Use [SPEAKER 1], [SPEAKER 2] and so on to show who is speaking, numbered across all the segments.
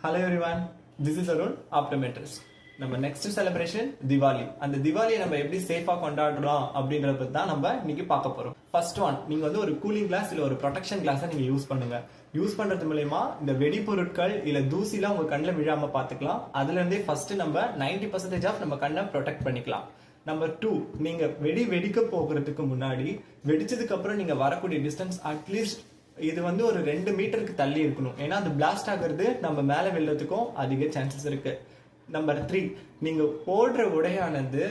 [SPEAKER 1] Hello everyone, this is Arun, optometrist. நம்ம next celebration Diwali. அந்த திவாலியை நம்ம எப்படி சேஃபா கொண்டாடலாம் அப்படின்றத பத்தி தான் நம்ம இன்னைக்கு பார்க்க போறோம். ஃபர்ஸ்ட் ஒன், நீங்க வந்து ஒரு கூலிங் கிளாஸ் இல்ல ஒரு ப்ரொடெக்ஷன் கிளாஸை நீங்க யூஸ் பண்ணுங்க. யூஸ் பண்றது மூலமா இந்த வெடிபொருட்கள் இல்ல தூசிலாம் உங்க கண்ணில் விழாம பாத்துக்கலாம். அதுல இருந்தே ஃபர்ஸ்ட் நம்ம 90% ஆஃப் நம்ம கண்ணை ப்ரொடெக்ட் பண்ணிக்கலாம். நம்பர் 2, நீங்க வெடிக்க போகிறதுக்கு முன்னாடி வெடிச்சதுக்கு அப்புறம் நீங்க வரக்கூடிய டிஸ்டன்ஸ் அட்லீஸ்ட் இது வந்து ஒரு 2 மீட்டருக்கு தள்ளி இருக்கணும். ஏன்னா அது பிளாஸ்ட் ஆகிறது நம்ம மேல வெள்ளத்துக்கும் அதிக சான்சஸ் இருக்கு. நம்பர் 3, நீங்க போடுற உடையானது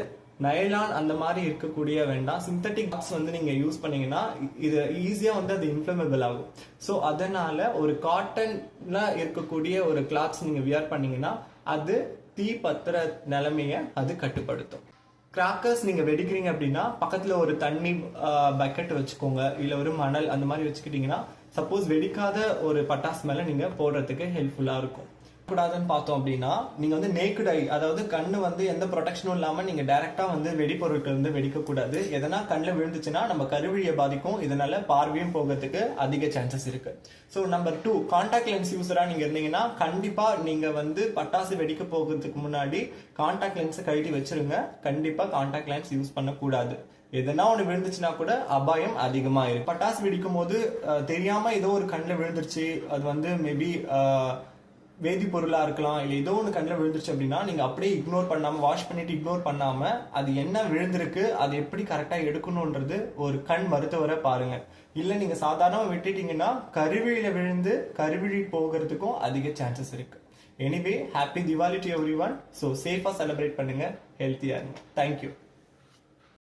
[SPEAKER 1] நைலான் அந்த மாதிரி இருக்கக்கூடிய வேண்டாம், சிந்தட்டிக் கிளாத்ஸ் வந்து நீங்க யூஸ் பண்ணீங்கன்னா இது ஈஸியா வந்து அது இன்ஃப்ளமபிள் ஆகும். ஸோ அதனால ஒரு காட்டன்ல இருக்கக்கூடிய ஒரு கிளாத்ஸ் நீங்க வியர் பண்ணீங்கன்னா அது தீ பத்துற நிலைமைய அது கட்டுப்படுத்தும். கிராக்கர்ஸ் நீங்க வெடிக்கிறீங்க அப்படின்னா பக்கத்துல ஒரு தண்ணி பக்கெட் வச்சுக்கோங்க, இல்ல ஒரு மணல் அந்த மாதிரி வச்சுக்கிட்டீங்கன்னா சப்போஸ் வெடிக்காத ஒரு பட்டாசு மேல நீங்க போடுறதுக்கு ஹெல்ப்ஃபுல்லா இருக்கும். கூடாதுன்னு பார்த்தோம் அப்படின்னா நீங்க வந்து நேக்கட் ஐ, அதாவது கண்ணு வந்து எந்த ப்ரொடெக்ஷனும் இல்லாம நீங்க டைரக்டா வந்து வெடிப்பொருட்கள் வந்து வெடிக்க கூடாது. எதனா கண்ணில் விழுந்துச்சுன்னா நம்ம கருவிழியை பாதிக்கும், இதனால பார்வையும் போகிறதுக்கு அதிக சான்சஸ் இருக்கு. ஸோ நம்பர் 2, கான்டாக்ட் லென்ஸ் யூஸரா நீங்க இருந்தீங்கன்னா கண்டிப்பா நீங்க வந்து பட்டாசு வெடிக்க போகிறதுக்கு முன்னாடி கான்டாக்ட் லென்ஸை கழட்டி வச்சிருங்க. கண்டிப்பா கான்டாக்ட் லென்ஸ் யூஸ் பண்ணக்கூடாது. எதனா ஒண்ணு விழுந்துச்சுன்னா கூட அபாயம் அதிகமா இருக்கு. பட்டாசு வெடிக்கும் போது தெரியாம ஏதோ ஒரு கண்ணில் விழுந்துருச்சு, அது வந்து மேபி வேதிப்பொருளா இருக்கலாம், இல்ல ஏதோ ஒன்று கண்ணில் விழுந்துருச்சு அப்படின்னா நீங்க அப்படியே இக்னோர் பண்ணாம, வாஷ் பண்ணிட்டு இக்னோர் பண்ணாம அது என்ன விழுந்திருக்கு அது எப்படி கரெக்டா எடுக்கணும்ன்றது ஒரு கண் மருத்துவரை பாருங்க. இல்ல நீங்க சாதாரணமா விட்டுட்டீங்கன்னா கருவிழியில விழுந்து கருவிழி போகிறதுக்கும் அதிக சான்சஸ் இருக்கு. Anyway, happy Diwali to every one. So சேஃபா செலிப்ரேட் பண்ணுங்க, ஹெல்த்தியா இருங்க. தேங்க்யூ.